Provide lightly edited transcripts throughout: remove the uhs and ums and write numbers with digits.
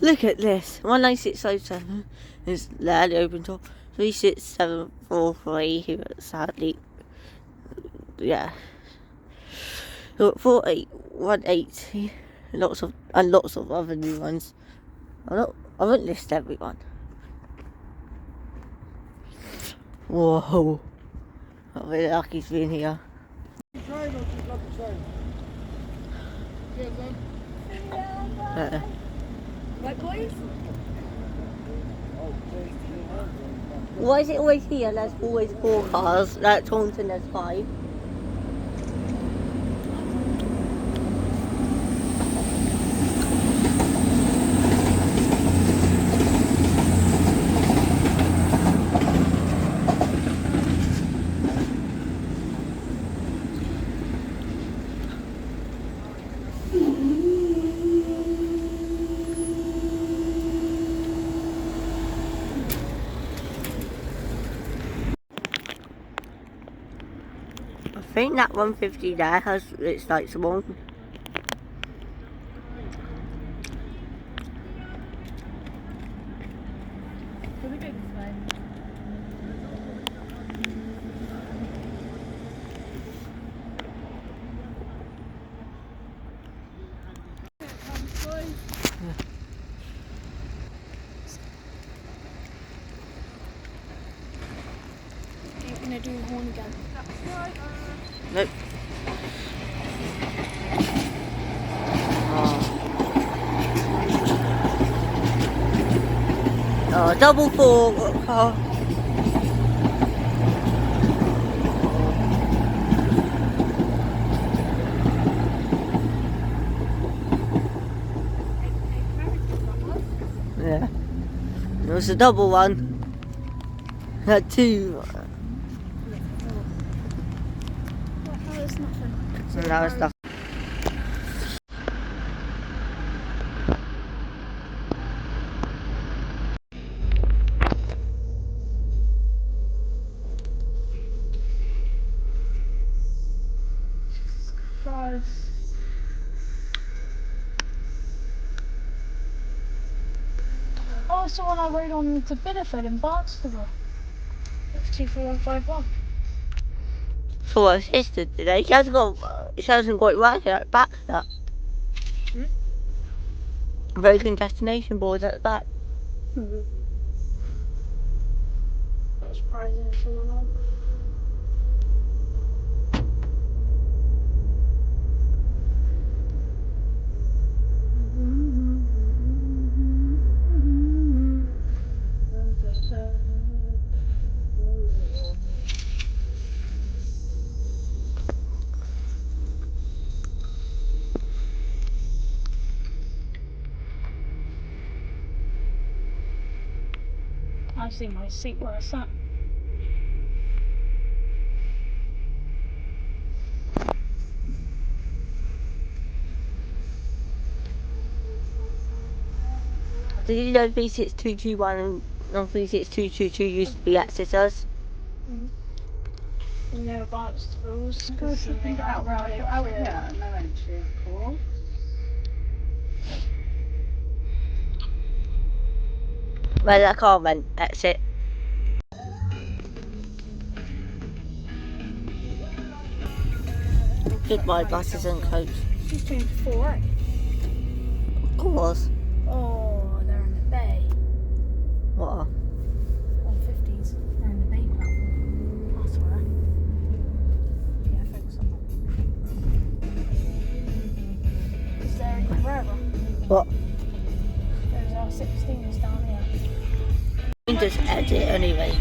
Look at this. 19607 is there, the open top. 36743, sadly. Yeah. 48180. Lots of other new ones. I won't list everyone. Whoa. I'm really lucky to be in here. Right, boys? Why is it always here? There's always 4 cars. At Taunton there's 5. I think that 150 there has its lights on. Ain't gonna do the horn again. Nope. Oh, double 4 car. Yeah. It was a double one. Had 2. So now it's stuff. Oh, it's the one I rode on to Bideford in Barnstable. That's 24151. So my sister today, she hasn't got it right at the back that. Broken destination boards at the back. Not surprising for my mum. I see my seat where I sat. Did you know 36221 and 36222 used to be Exeter's? No Barnstables. Because you think out here, no entry, of course. Where that car went, exit. Goodbye buses and coach. She's changed to 4, right? Of course. Oh, they're in the bay. What? 150s. They're in the bay platform. I swear. Yeah, focus on that. Is there any forever? What? There's our 16s down here. You can just edit anyway.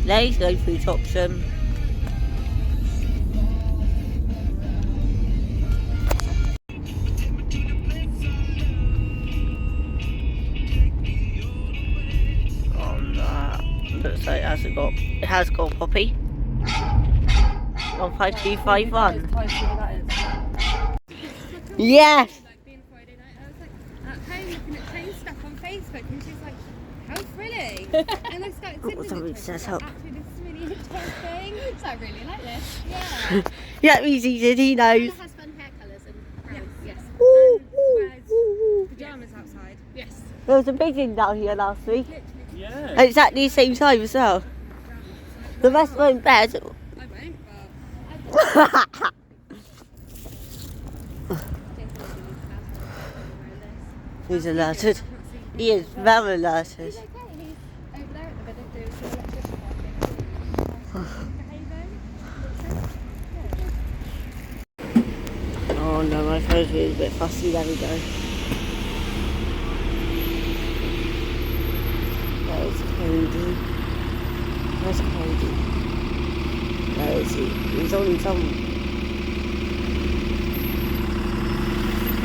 Let's go through Topsham. Looks like it has got Poppy. 15251. Yes! Like being Friday night, I was like at home looking at train stuff on Facebook, and she's like, "How thrilling!" And I started sending Somebody it to her. says She's help. like, "Actually, this is Interesting. So I really like this. Yeah. Yeah, easy did, he knows. It has fun hair colours and browns. Yes. Ooh, And ooh, wears ooh. pyjamas outside. Yes. There was a pigeon down here last week. Yeah. At exactly the same time as well. The rest were in bed. I won't, but He's alerted. He is very alerted. he's okay. He's over there at the minute doing some electrician work. Oh no, my phone's really a bit fussy. There we go. There's Cody. Where's Cody? Where is he? He's on some.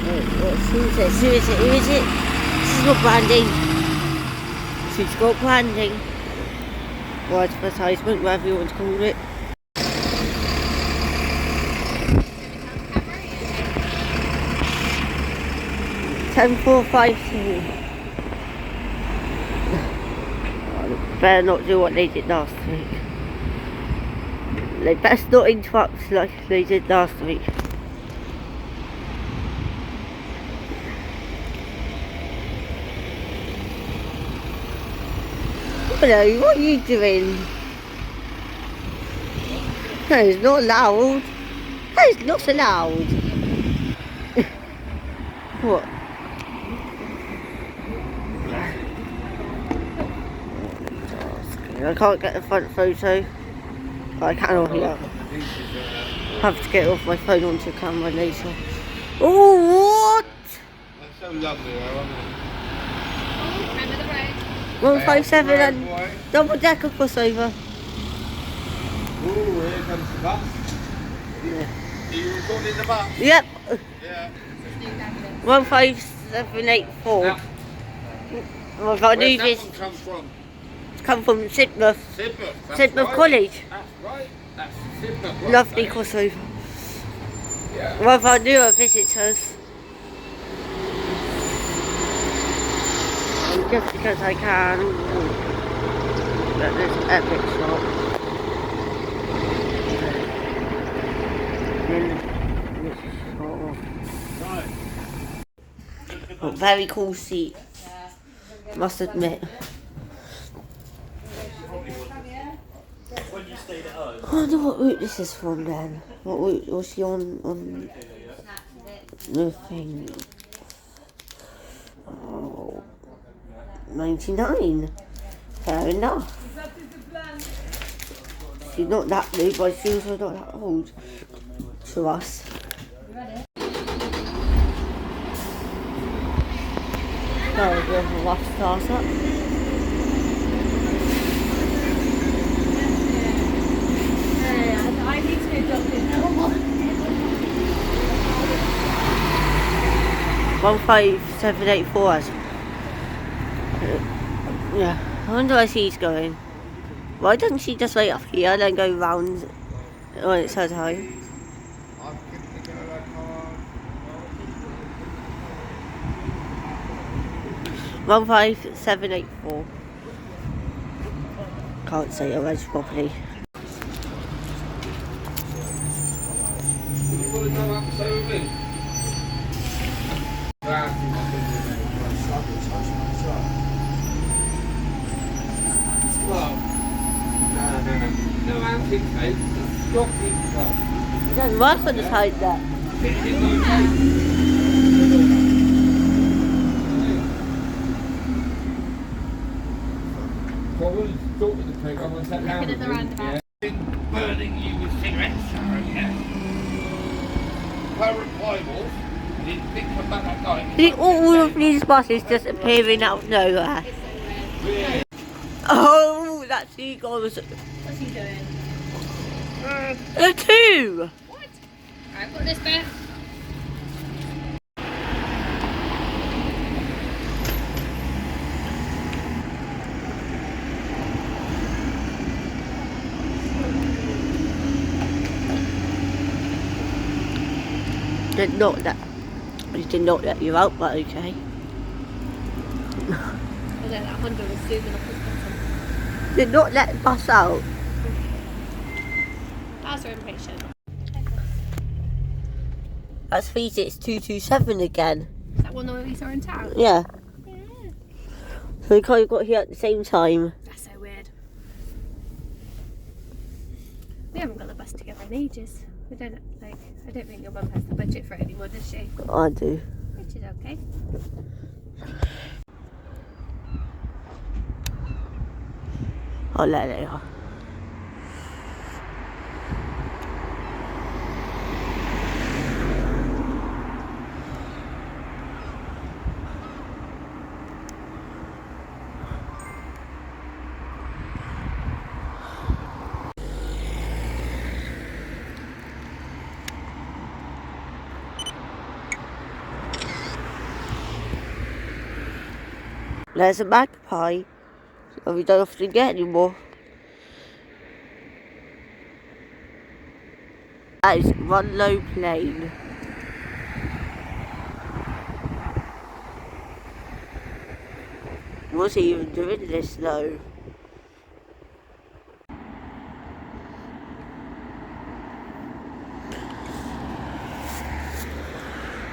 Who is it? Who is it? Who is it? She's got branding. She's got branding. Or advertisement, whatever you want to call it. Ten 4 5 2. Better not do what they did last week. They best not interrupt like they did last week. Hello, what are you doing? No, it's not loud. No, it's not so loud. What? I can't get the front photo. But I can off here. Have to get off my phone onto camera later. Oh, what? That's so lovely, though, isn't it? 157 and double decker crossover. Ooh, here comes the bus. Yeah. Are you recording the bus? Yep. Yeah. 15784. Now, I've got a new where's that visit. one come from? It's come from Exmouth. Sidmouth. That's Exmouth right. College. That's right. That's Sidmouth. right Lovely there. crossover. Yeah. One of our newer visitors. And just because I can. But there's an epic shot. Then this shot. Oh, very cool seat. Must admit. I wonder what route this is from then. What route was she on the thing? Oh, 99. Fair enough. She's not that new, but she's also not that old to us. That was a bit of a rough start up. I need to go jump in now. 15784 has. Yeah, I wonder where she's going. Why doesn't she just wait up here and then go round when it's her time? 15784. Can't say it words properly. You want to go up and stay with me? Well, no antique tape, just jockey stuff. It doesn't work on the side there. Well, we'll talk with the pig. I'm going to sit down with you. Been burning you with cigarettes, Sharon, yeah? Her reply didn't come back that night. I think all of these buses just appearing out of nowhere. Really? Oh, that's seagulls. What's he doing? There are two! What? I've got this bit. Did not let you out, but okay. And then that Honda was zooming up his bottom. Did not let the bus out. Cars are impatient. That's 36227 again. Is that one that we saw in town? Yeah. Yeah. So we kind of got here at the same time. That's so weird. We haven't got the bus together in ages. We don't I don't think your mum has the budget for it anymore, does she? I do. Which is okay. Oh, there they are. There's a magpie that we don't often get anymore. That is Runlow Plain. What's he even doing this though?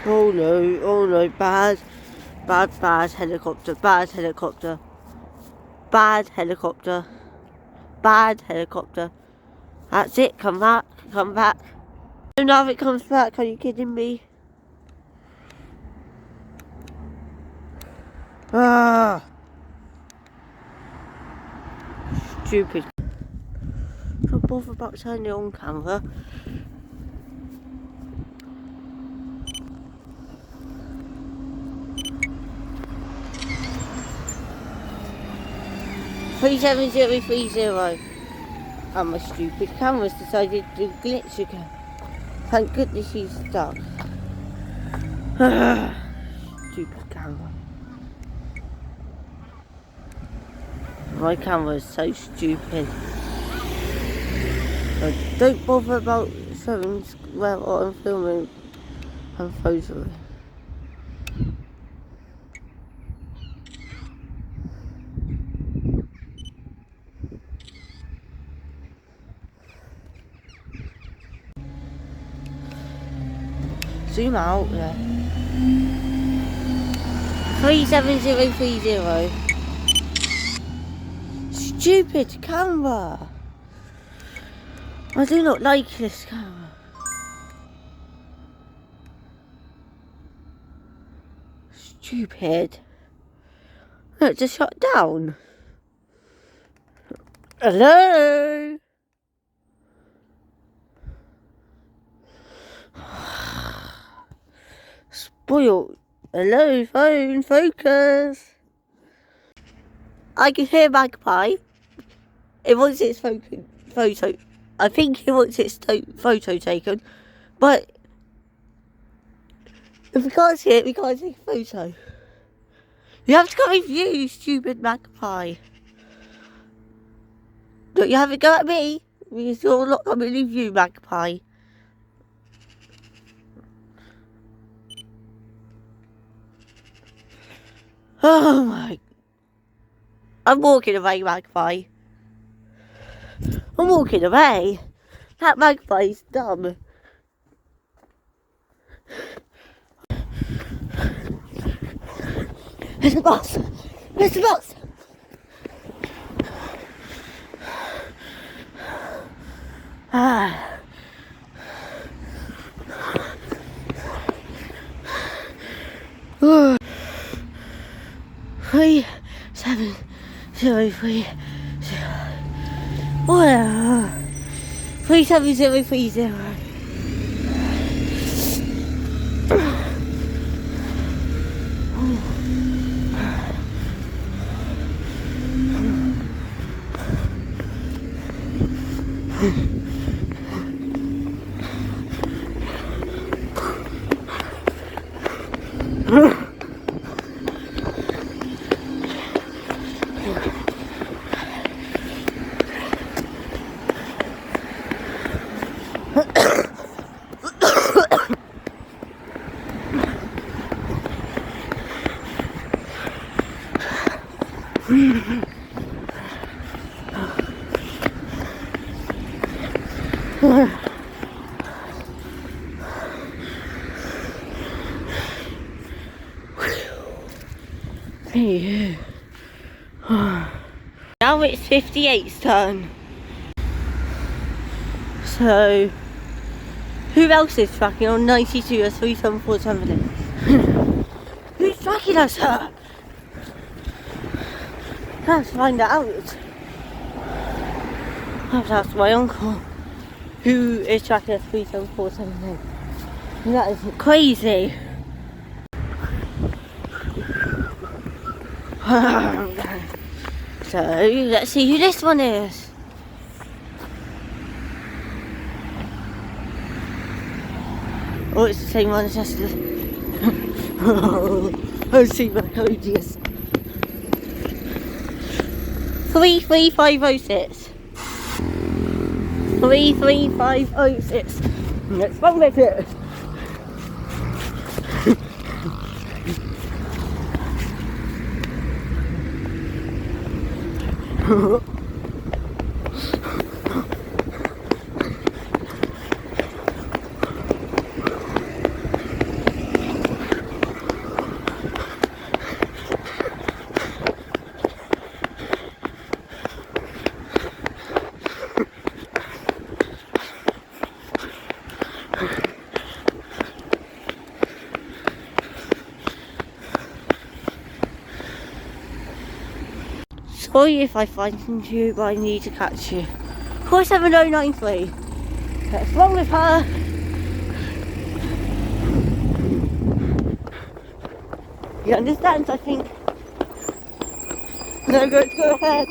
Oh no, bad helicopter, bad helicopter, bad helicopter, bad helicopter. That's it, come back. And now it comes back, are you kidding me? Ah, stupid. Don't bother about turning it on camera. Three 7-0-3-0. And my stupid camera's decided to glitch again. Thank goodness she's stuck. Stupid camera. My camera is so stupid. Don't bother about showing well what I'm filming and photoing. Zoom out there. 37030. Stupid camera. I do not like this camera. Stupid. Look, it just shut down. Hello? Spoiled. Hello, phone, focus. I can hear magpie. It wants its photo. I think it wants its photo taken. But if we can't see it, we can't take a photo. You have to come in view, you stupid magpie. Don't you have a go at me? Because you're not coming in view, magpie. Oh my. I'm walking away, magpie. I'm walking away. That magpie's dumb. There's a bus. There's a bus. Ah. 37030. 37030. Hey. Now it's 58's turn. So, who else is tracking on 92 or 3747? Who's tracking us, sir? Let's find out. I have to ask my uncle who is tracking us 3747. That is crazy. So, let's see who this one is. Oh, it's the same one as yesterday. Oh, see my codius. 33506. 33506. Let's run with it. Sorry if I frightened you, but I need to catch you. 47093. What's wrong with her? You understand, I think. No, go ahead.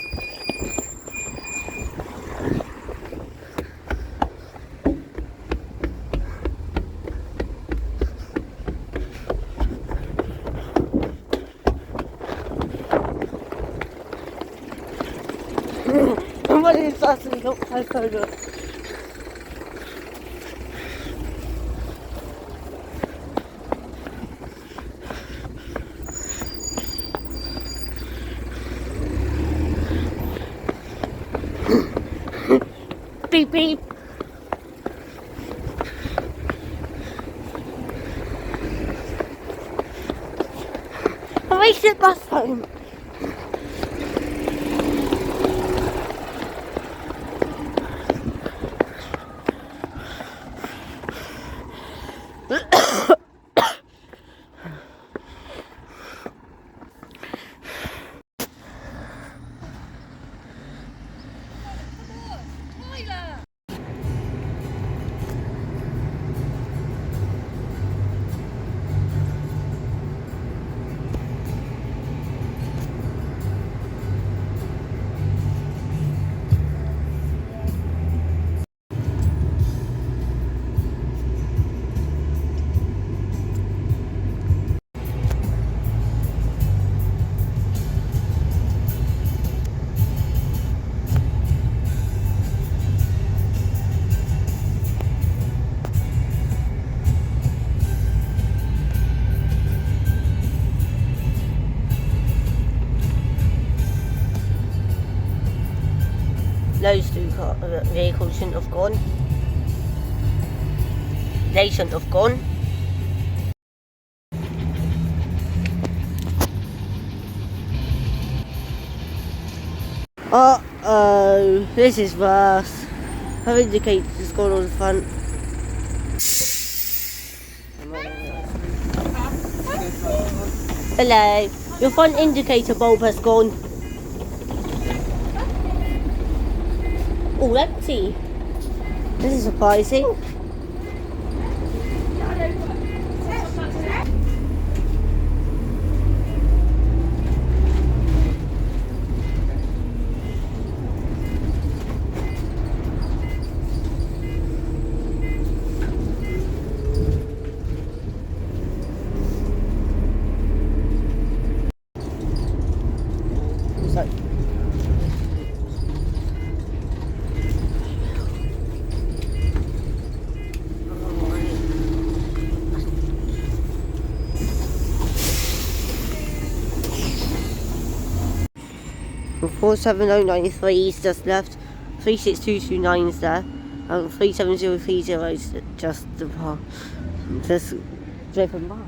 Somebody is actually not postcode. Beep beep. I reached the bus home. Those two vehicles shouldn't have gone. They shouldn't have gone. Uh-oh, this is worse. Her indicator's gone on the front. Hello, your front indicator bulb has gone. All empty. This is surprising. So, 47093's just left. 36229's there. 37030 is just driven by.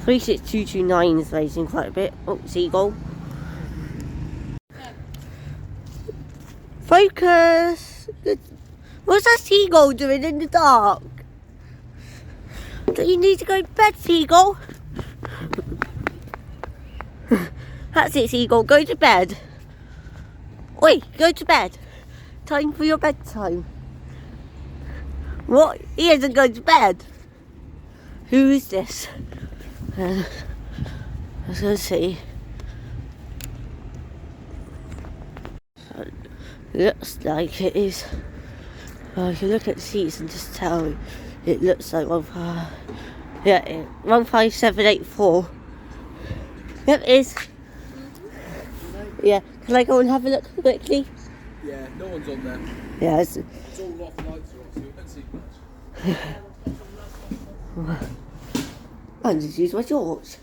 36229 is raising quite a bit. Oh, seagull. Focus! Good. What's that seagull doing in the dark? Don't you need to go to bed, seagull? That's it, seagull. Go to bed. Oi, go to bed. Time for your bedtime. What? He hasn't gone to bed. Who is this? Let's go see. Looks like it is. I can look at the seats and just tell it looks like 15784. Yep, it is. Yeah, can I go and have a look quickly? Yeah, no one's on there. Yeah, It's all off, lights are off, so you don't see much. I can just use my torch.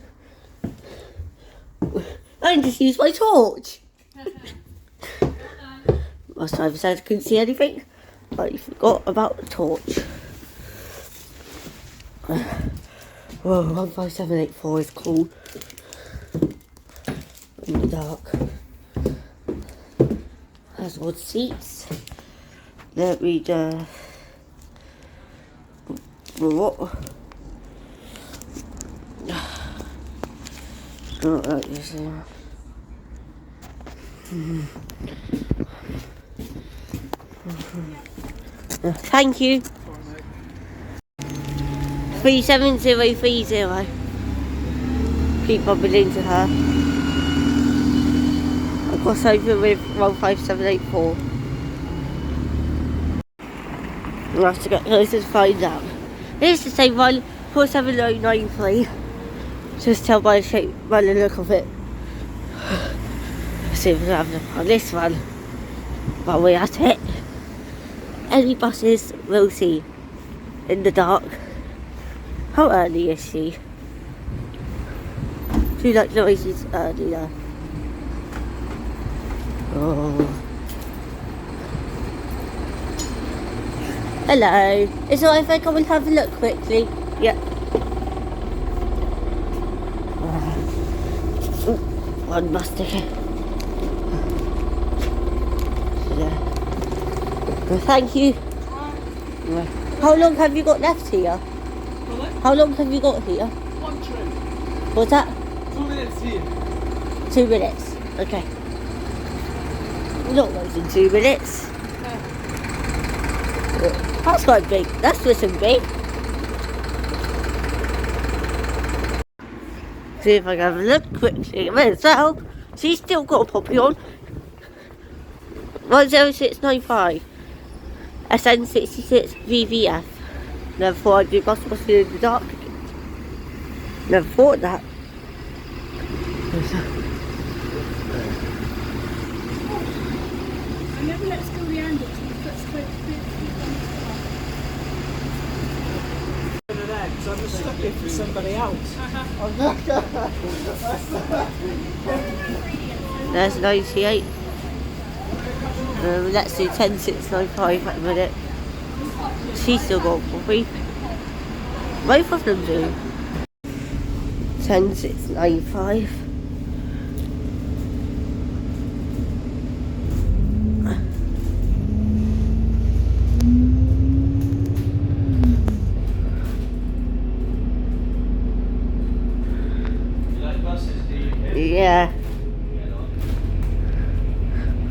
I can just use my torch. Last time I said I couldn't see anything, but you forgot about the torch. Whoa, 15784 is cool. In the dark. Has wood seats. Let me what? Not like this. Thank you. 37030. Keep bumping into her. I'll cross over with 15784. We'll have to get closer to find out. It is the same one, 47093. Just tell by the shape, by the look of it. Let's see if we can have a look on this one. While we're at it. Any buses we'll see in the dark. How early is she? Do you like noises early there? Oh. Hello. Is it alright if I come and have a look quickly? Yeah. One mustard. Yeah. Well, thank you. Yeah. How long have you got left here? How long have you got here? 1 train. What's that? 2 minutes here. 2 minutes. Okay. Not more than 2 minutes. That's quite big. That's looking big. See if I can have a look quickly. May as well. She's still got a poppy on. 10695. SN66 VVF. Never thought I'd do bus in the dark. Never thought that. I never let us go behind it. So I'm just stuck here for somebody else. There's 98. Let's do 10695 at the minute. She's still got coffee. Both of them do. 10695. Yeah.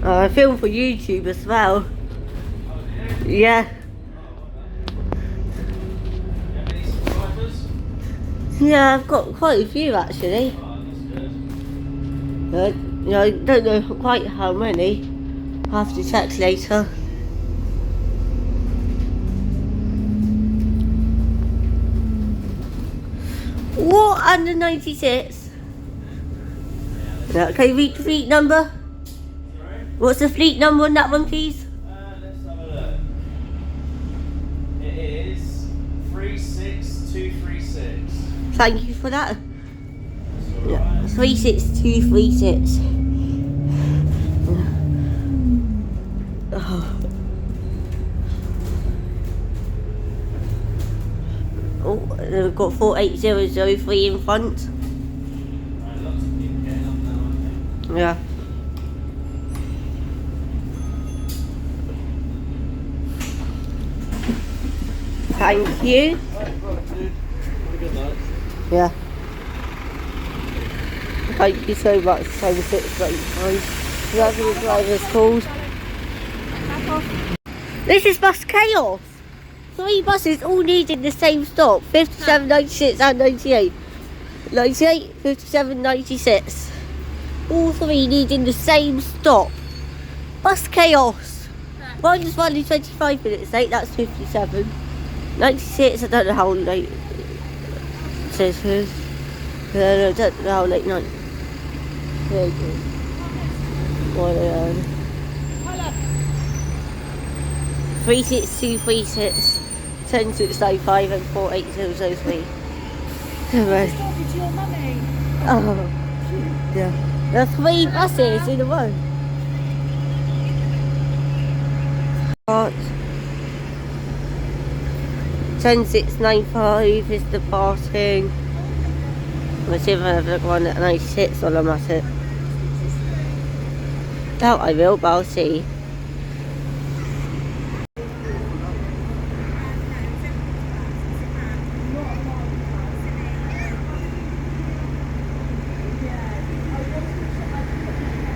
I film for YouTube as well. Yeah. Yeah, I've got quite a few actually. I don't know quite how many. I'll have to check later. What? Under 96? Yeah, can you read the fleet number? What's the fleet number on that one, please? Let's have a look. It is 36236. Thank you for that. Yeah, 36236. Oh. Oh, and we've got 48003 in front. Lots of people getting off now, aren't they? Yeah. Thank you. Yeah. Thank you so much. Time 6:35. Whoever the driver's called. This is bus chaos. 3 buses all needing the same stop. 57, 96 and 98. 98, 57, 96. All 3 needing the same stop. Bus chaos. One's running 25 minutes late, that's 57. 96, I don't know how late it says hers. I don't know how late night. There you go. 36236, 10695 and 48003. Talking to your mummy. Oh, yeah. There are 3 buses in a row. Part 10695 is the passing. Let's see if I have a look one at 96 while I'm at it. Doubt I will, but I'll see.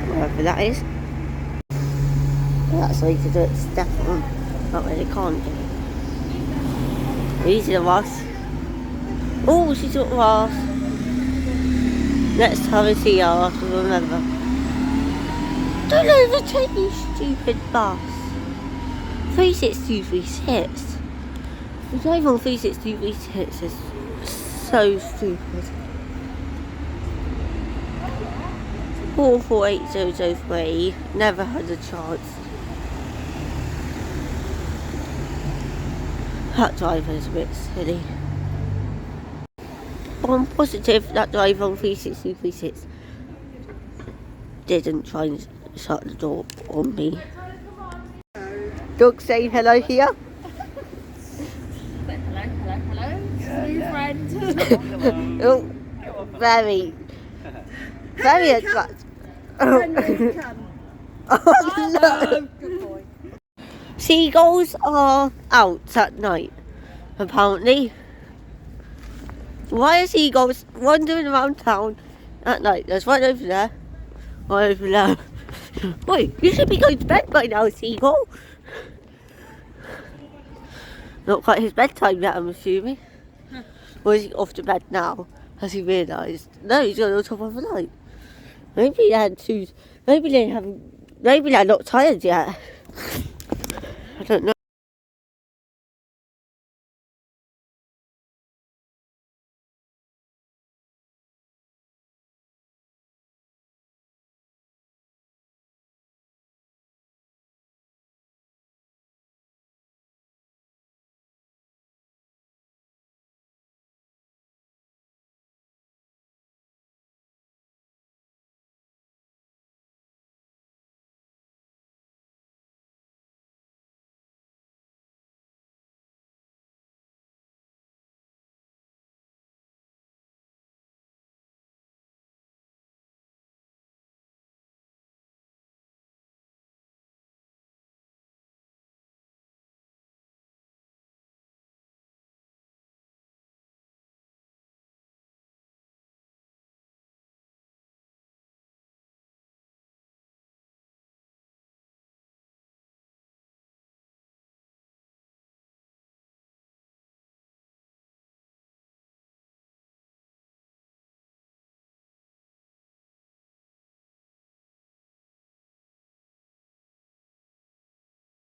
Whatever that is. That's the way to do it, step on. That way they can't do it. Easy to us. Oh, she took us. Next time I see her, I will remember. Don't overtake you, stupid bus. 36236. The drive on 36236 is so stupid. 48003. Never had a chance. That driver is a bit silly. But I'm positive that driver on 36236 didn't try and shut the door on me. Dog saying hello here. Hello. New friend. Oh, very attractive. Oh no! Good boy. Seagulls are out at night, apparently. Why are seagulls wandering around town at night? There's one over there. One over there. Wait, you should be going to bed by now, seagull. Not quite his bedtime yet, I'm assuming. Or is he off to bed now? Has he realised? No, he's going on top of the night. Maybe they're not tired yet. I don't know.